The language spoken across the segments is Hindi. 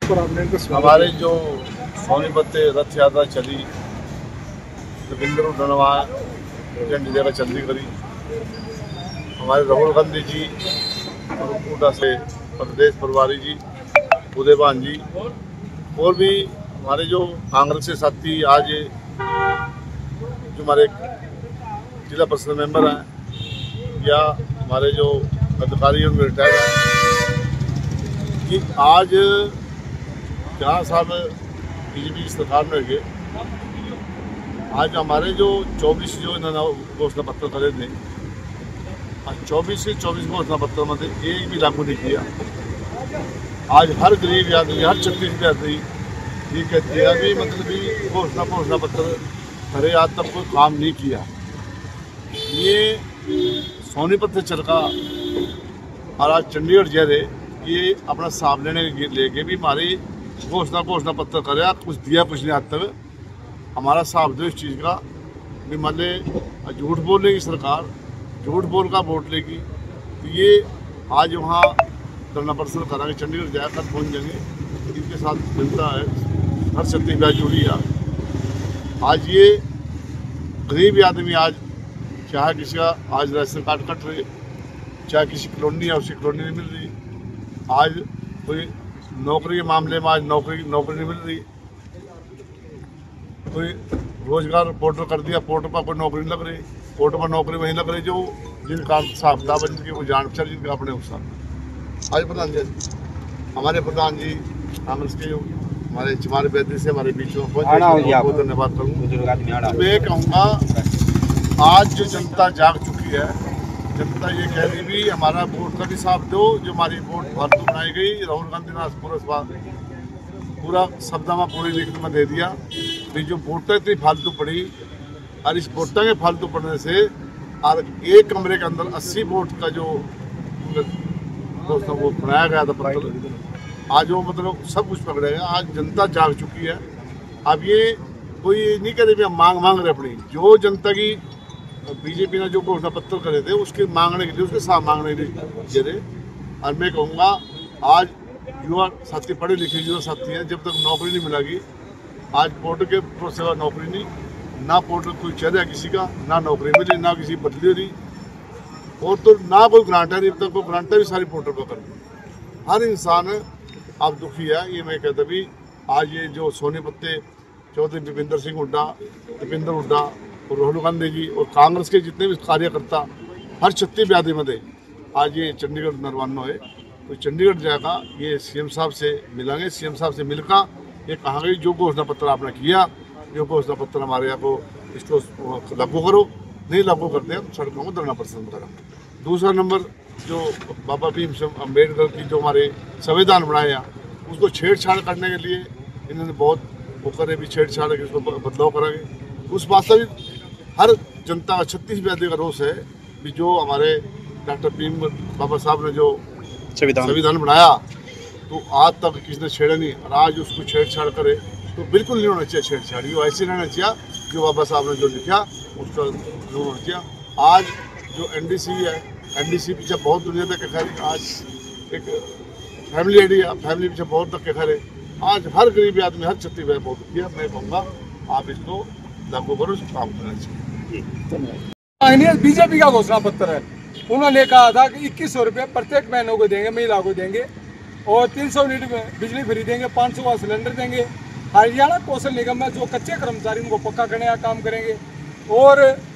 हमारे जो सोनीपत रथ यात्रा चली रविंद्र धनवा झंडी जगह चलती करी हमारे राहुल गांधी जी और कोटा से प्रदेश प्रभारी जी उदयभान जी और भी हमारे जो कांग्रेस के साथी आज जो हमारे जिला परिषद मेंबर हैं या हमारे जो अधिकारी हैं उनमें रिटायर हैं कि आज 4 साल बीजेपी सरकार में गए। आज हमारे जो 24 जो इन्होंने घोषणा पत्र करे थे, आज 24 से 24 घोषणा पत्र में एक भी लागू नहीं किया। आज हर गरीब आदमी, हर छत्तीसगढ़ आदमी ये कहते हैं कि मतलब भी घोषणा पत्र करे, आज तक कोई काम नहीं किया। ये सोनीपत से चल का और आज चंडीगढ़ जा रहे, ये अपना साफ लेके भी हमारी घोषणा पत्र करे, कुछ दिया कुछ नहीं आज तक। हमारा साफ दो इस चीज़ का भी मान ले झूठ बोलने की सरकार झूठ बोल का वोट लेगी, तो ये आज वहाँ धरना प्रदर्शन कराएंगे, चंडीगढ़ जाकर पहुँच जाएंगे। इनके साथ जनता है, हर छत्तीसगढ़ जुड़ी है। आज ये गरीब आदमी आज चाहे किसी का आज राशन कार्ड कट रहे, चाहे किसी कॉलोनी है उसकी कॉलोनी नहीं मिल रही, आज कोई नौकरी के मामले में आज नौकरी नहीं मिल रही, कोई रोजगार पोर्टल कर दिया, पोर्टल पर कोई नौकरी नहीं लग रही, पोर्टल पर नौकरी वहीं लग रही जो जिनका साफ किताब है, जिनकी कोई जान पहचान जिनका अपने उत्साह। आज प्रधान जी हमारे प्रधान जी कांग्रेस के जो हमारे वैद्य से हमारे बीच में बहुत धन्यवाद करूँगा। मैं कहूँगा आज जो जनता जाग चुकी है, जनता ये कह रही भी हमारा वोट का हिसाब दो, जो हमारी वोट फालतू बनाई गई। राहुल गांधी ने पूरा शब्दनामा पूरी लिखित में दे दिया कि जो वोटें इतनी फालतू पड़ी और इस वोटें के फालतू पड़ने से और एक कमरे के अंदर 80 वोट का जो वो बनाया गया था पत्र, आज वो मतलब सब कुछ पकड़ेगा। आज जनता जाग चुकी है। अब ये कोई नहीं कह रहे हम मांग रहे अपनी, जो जनता की बीजेपी ने जो घोषणा पत्र करे थे उसके मांगने के लिए, उसके साथ मांगने के लिए दे। और मैं कहूँगा आज युवा साथी, पढ़े लिखे युवा साथी हैं, जब तक नौकरी नहीं मिलेगी, आज पोर्टल के सेवा नौकरी नहीं, ना पोर्टल कोई चल है किसी का, ना नौकरी मिली, ना किसी बदली हो रही, और तो ना कोई ग्रांट है, जब तक कोई ग्रांट भी सारी पोर्टल पर कर दी। हर इंसान अब दुखी है। ये मैं कहता भी आज ये जो सोनीपत चौधरी भूपेंद्र सिंह हुड्डा, दीपेंद्र हुड्डा और राहुल गांधी जी और कांग्रेस के जितने भी कार्यकर्ता हर छत्तीसगढ़ में आज ये चंडीगढ़ नरवाना है, तो चंडीगढ़ जाएगा, ये सीएम साहब से मिलेंगे, सीएम साहब से मिलकर ये कहा गई जो घोषणा पत्र आपने किया, जो घोषणा पत्र हमारे यहाँ को इसको लागू करो, नहीं लागू करते हम सड़कों को धरना प्रदर्शन करेंगे। दूसरा नंबर जो बाबा भीम अम्बेडकर की जो हमारे संविधान बनाया, उसको छेड़छाड़ करने के लिए इन्होंने बहुत वो करे भी छेड़छाड़ के उसको बदलाव करेंगे। उस बात से भी हर जनता का 36% का रोष है कि जो हमारे डॉक्टर भीम बाबा साहब ने जो संविधान बनाया, तो आज तक किसी ने छेड़ा नहीं, और आज उसको छेड़छाड़ करे तो बिल्कुल नहीं होना चाहिए छेड़छाड़। वो ऐसे रहना चाहिए जो बाबा साहब ने जो लिखा उसका जो होना चाहिए। आज जो एनडीसी है, एनडीसी पीछे बहुत दुनिया तक खैर, आज एक फैमिली आइडिया, फैमिली पीछे बहुत तक खैर, आज हर गरीब आदमी, हर छत्तीसगढ़ बहुत किया। मैं कहूँगा आप इसको लागू करो, काम करना चाहिए। बीजेपी का घोषणा पत्र है, उन्होंने कहा था कि 2100 रुपये प्रत्येक महीनों को देंगे, महिला को देंगे, और 300 यूनिट में बिजली फ्री देंगे, 500 का सिलेंडर देंगे। हरियाणा कौशल निगम में जो कच्चे कर्मचारी उनको पक्का करने का काम करेंगे, और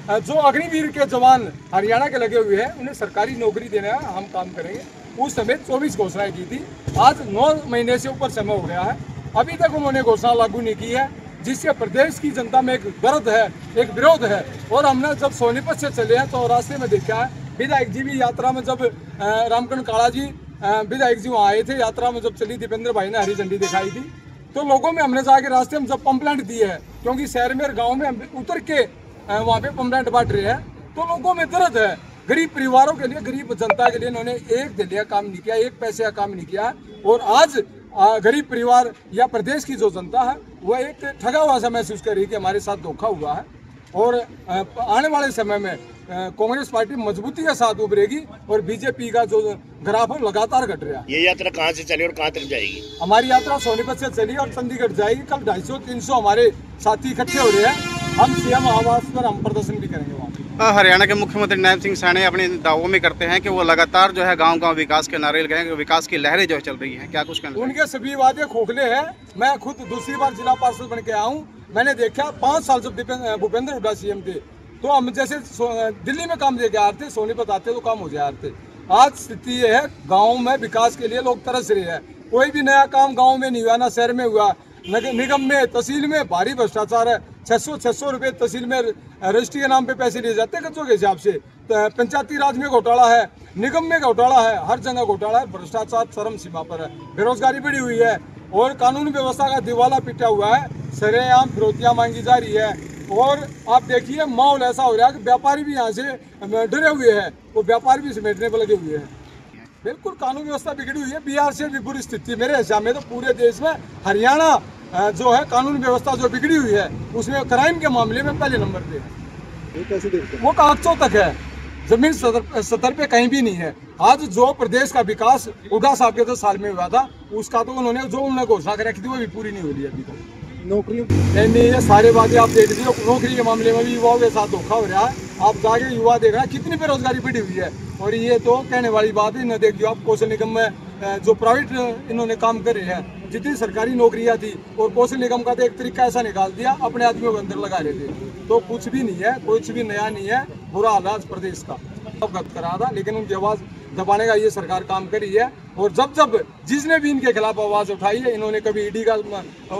जो अग्निवीर के जवान हरियाणा के लगे हुए हैं उन्हें सरकारी नौकरी देने का हम काम करेंगे। उस समय 24 घोषणाएं की थी, आज 9 महीने से ऊपर समय हो गया है, अभी तक उन्होंने घोषणा लागू नहीं की है, जिससे प्रदेश की जनता में एक दर्द है, एक विरोध है। और हमने जब सोनीपत से चले हैं तो रास्ते में देखा है, विधायक जी भी यात्रा में जब रामकरण काला जी विधायक जी वहाँ आए थे, यात्रा में जब चली, दीपेंद्र भाई ने हरी झंडी दिखाई थी, तो लोगों में हमने जाके रास्ते में जब पंपलेट दिए है, क्योंकि शहर में गाँव में उतर के वहाँ पे पंपलेट बांट रहे हैं, तो लोगों में दर्द है। गरीब परिवारों के लिए, गरीब जनता के लिए इन्होंने एक दिलिया काम नहीं किया, एक पैसे का काम नहीं किया। और आज गरीब परिवार या प्रदेश की जो जनता है वह एक ठगा हुआ सा महसूस कर रही है कि हमारे साथ धोखा हुआ है। और आने वाले समय में कांग्रेस पार्टी मजबूती के साथ उभरेगी और बीजेपी का जो ग्राफ है लगातार घट रहा है। ये यात्रा कहाँ से चली और कहाँ तक जाएगी? हमारी यात्रा सोनीपत से चली और चंडीगढ़ जाएगी। कल 250-300 हमारे साथी इकट्ठे हो रहे हैं। हम सीएम आवास पर हम प्रदर्शन भी करेंगे वहाँ। हरियाणा के मुख्यमंत्री नायब सिंह सैनी अपने दावों में करते हैं कि वो लगातार जो है गांव-गांव विकास के नारे लगाएंगे, विकास की लहरें जो है चल रही हैं, क्या कुछ कहना? उनके सभी वादे खोखले हैं। मैं खुद दूसरी बार जिला पार्षद बन के आया हूँ। मैंने देखा 5 साल जब भूपेंद्र हुड्डा सीएम थे तो हम जैसे दिल्ली में काम दे के आ रहे थे, सोनीपत आते तो काम हो जाए थे। आज स्थिति ये है, गाँव में विकास के लिए लोग तरस रहे हैं। कोई भी नया काम गाँव में नहीं हुआ, ना शहर में हुआ। निगम में, तहसील में भारी भ्रष्टाचार है। 600 रुपये तहसील में रजिस्ट्री के नाम पे पैसे लिए जाते हैं कच्चों के हिसाब से। पंचायती राज में घोटाला है, निगम में घोटाला है, हर जगह घोटाला है। भ्रष्टाचार चरम सीमा पर है। बेरोजगारी बढ़ी हुई है और कानून व्यवस्था का दिवाला पिटा हुआ है। सरेआम फिरौतियाँ मांगी जा रही है और आप देखिए माहौल ऐसा हो रहा है कि व्यापारी भी यहाँ से डरे हुए हैं, वो व्यापारी भी समेटने पर लगे हुए हैं। बिल्कुल कानून व्यवस्था बिगड़ी हुई है। बिहार से भी बुरी स्थिति मेरे हिसाब में तो पूरे देश में हरियाणा जो है कानून व्यवस्था जो बिगड़ी हुई है उसमें क्राइम के मामले में पहले नंबर पे है। वो कागजों तक है, जमीन सतर पे कहीं भी नहीं है। आज जो प्रदेश का विकास हुड्डा साहब के 10 साल में हुआ था उसका तो उन्होंने घोषणा कर रखी थी वो भी पूरी नहीं हो रही अभी तक। नौकरी नहीं, ये सारे वादे आप देख लीजिए। नौकरी के मामले में भी युवाओं के साथ धोखा हो रहा है। आप जाके युवा देख रहे हैं कितनी बेरोजगारी बढ़ी हुई है और ये तो कहने वाली बात ही न। देखिए आप कौशल निगम में जो प्राइवेट इन्होंने काम कर रहे हैं, जितनी सरकारी नौकरियां थी और कौशल निगम का तो एक तरीका ऐसा निकाल दिया, अपने आदमियों के अंदर लगा रहे थे। तो कुछ भी नहीं है, कुछ भी नया नहीं है। बुरा हालात प्रदेश का अवगत करा था, लेकिन उनकी आवाज़ दबाने का ये सरकार काम कर रही है। और जब जिसने भी इनके खिलाफ आवाज़ उठाई है, इन्होंने कभी ईडी का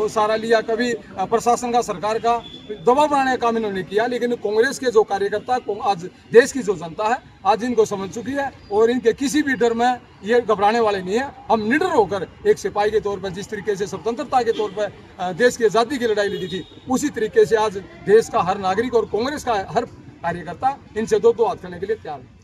सहारा लिया, कभी प्रशासन का, सरकार का दबाव बनाने का काम इन्होंने किया। लेकिन कांग्रेस के जो कार्यकर्ता, आज देश की जो जनता है, आज इनको समझ चुकी है और इनके किसी भी डर में ये घबराने वाले नहीं है। हम निडर होकर एक सिपाही के तौर पर जिस तरीके से स्वतंत्रता के तौर पर देश की आज़ादी की लड़ाई लड़ी थी, उसी तरीके से आज देश का हर नागरिक और कांग्रेस का हर कार्यकर्ता इनसे दो हाथ करने के लिए तैयार है।